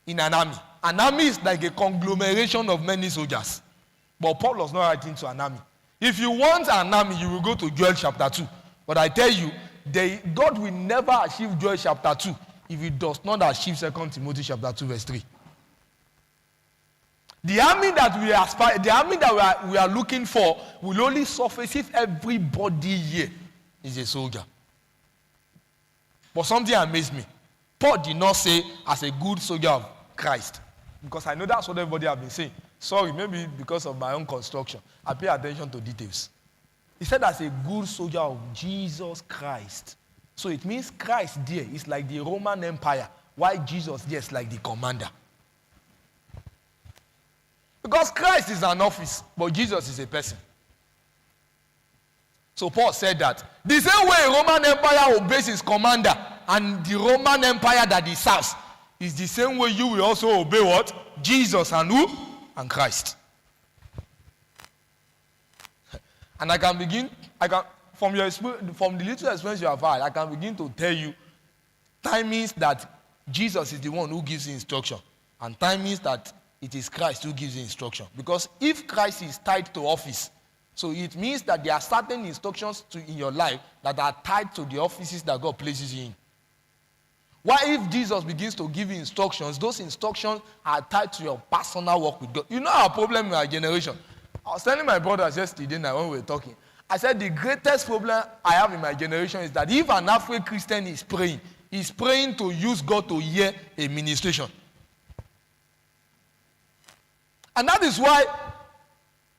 in an army. An army is like a conglomeration of many soldiers. But Paul was not writing to an army. If you want an army, you will go to Joel chapter 2. But I tell you, God will never achieve Joel chapter 2 if he does not achieve 2 Timothy chapter 2 verse 3. The army that we aspire, the army that we are looking for will only surface if everybody here is a soldier. But something amazed me. Paul did not say as a good soldier of Christ. Because I know that's what everybody has been saying. Sorry, maybe because of my own construction. I pay attention to details. He said as a good soldier of Jesus Christ. So it means Christ there is like the Roman Empire, while Jesus there is like the commander. Because Christ is an office, but Jesus is a person. So Paul said that the same way Roman Empire obeys his commander and the Roman Empire that he serves is the same way you will also obey what? Jesus and who? And Christ. And from the little experience you have had, I can begin to tell you time means that Jesus is the one who gives the instruction, and time means that it is Christ who gives the instruction. Because if Christ is tied to office, so it means that there are certain instructions in your life that are tied to the offices that God places you in. Why if Jesus begins to give you instructions, those instructions are tied to your personal work with God? You know our problem in our generation. I was telling my brothers yesterday night when we were talking. I said the greatest problem I have in my generation is that if an African Christian is praying, he's praying to use God to hear a ministration. And that is why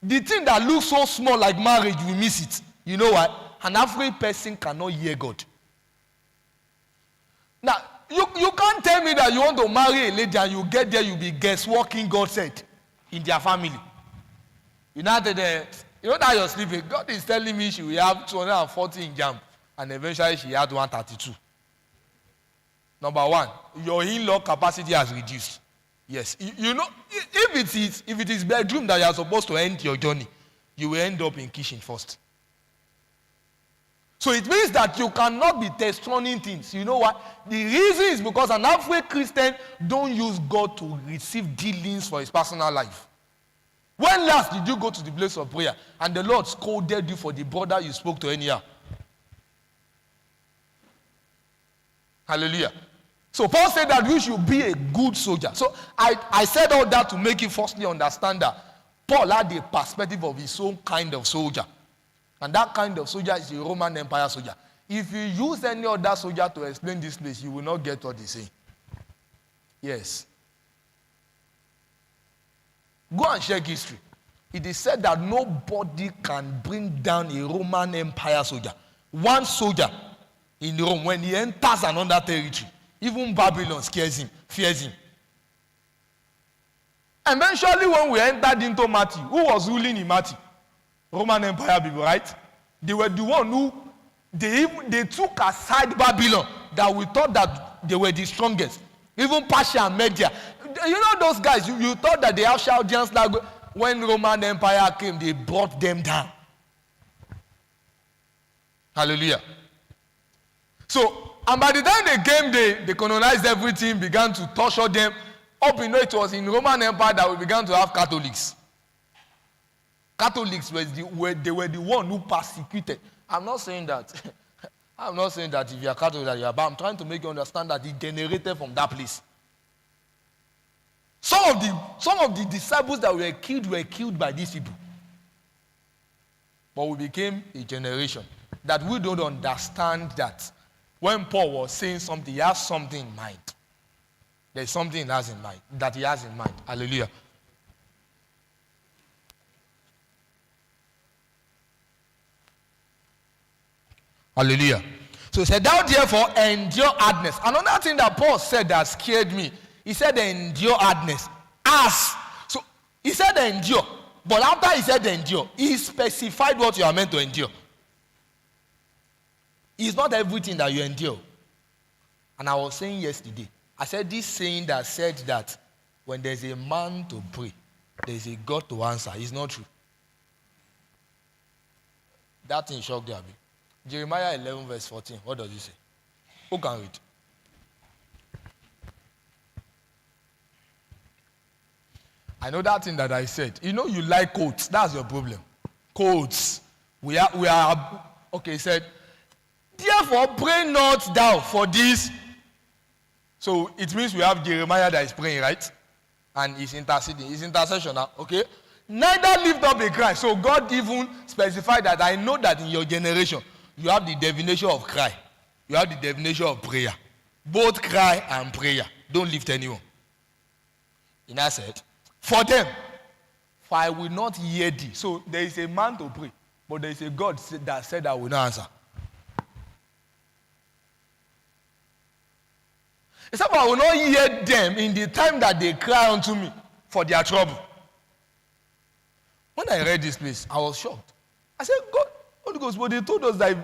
the thing that looks so small like marriage, we miss it. You know why? An African person cannot hear God. Now, you can't tell me that you want to marry a lady and you get there, you'll be guessworking God said in their family. You know that you're sleeping. God is telling me she will have 240 in JAMB, and eventually she had 132. Number one, your in-law capacity has reduced. Yes, you know, if it is bedroom that you are supposed to end your journey, you will end up in kitchen first. So it means that you cannot be testosterone things. You know what? The reason is because an African Christian don't use God to receive dealings for his personal life. When last did you go to the place of prayer and the Lord scolded you for the brother you spoke to anyhow? Hallelujah. So Paul said that we should be a good soldier. So I said all that to make you firstly understand that Paul had the perspective of his own kind of soldier. And that kind of soldier is the Roman Empire soldier. If you use any other soldier to explain this place, you will not get what they say. Yes. Go and check history. It is said that nobody can bring down a Roman Empire soldier. One soldier in Rome, when he enters another territory, even Babylon scares him, fears him. Eventually, when we entered into Matthew, who was ruling in Matthew? Roman Empire people, right? They were the one who, they took aside Babylon, that we thought that they were the strongest. Even Persia and Media. You know those guys, you thought that they have Chaldeans, like when Roman Empire came, they brought them down. Hallelujah. So, and by the time they came, they colonized everything, began to torture them. Up in it was in Roman Empire that we began to have Catholics. Catholics were the one who persecuted. I'm not saying that if you are Catholic that you are bad. I'm trying to make you understand that it generated from that place. Some of the disciples that were killed by these people. But we became a generation that we don't understand that when Paul was saying something, he has something in mind. There's something he has in mind, that he has in mind. Hallelujah. Hallelujah. So he said, thou therefore endure hardness. Another thing that Paul said that scared me, he said endure hardness. So he said endure. But after he said endure, he specified what you are meant to endure. It's not everything that you endure. And I was saying yesterday, I said this saying that said that when there's a man to pray, there's a God to answer. It's not true. That thing shocked you a bit. Jeremiah 11 verse 14. What does it say? Who can read? I know that thing that I said. You know you like quotes. That's your problem. Quotes. We are okay, he said, therefore pray not thou for this. So it means we have Jeremiah that is praying, right? And he's interceding. He's intercession now, okay? Neither lift up a cry. So God even specified that I know that in your generation, you have the definition of cry. You have the definition of prayer. Both cry and prayer. Don't lift anyone. And I said, for them, for I will not hear thee. So there is a man to pray, but there is a God that said I will not answer. He said, I will not hear them in the time that they cry unto me for their trouble. When I read this place, I was shocked. I said, God, Holy Ghost, but they told us that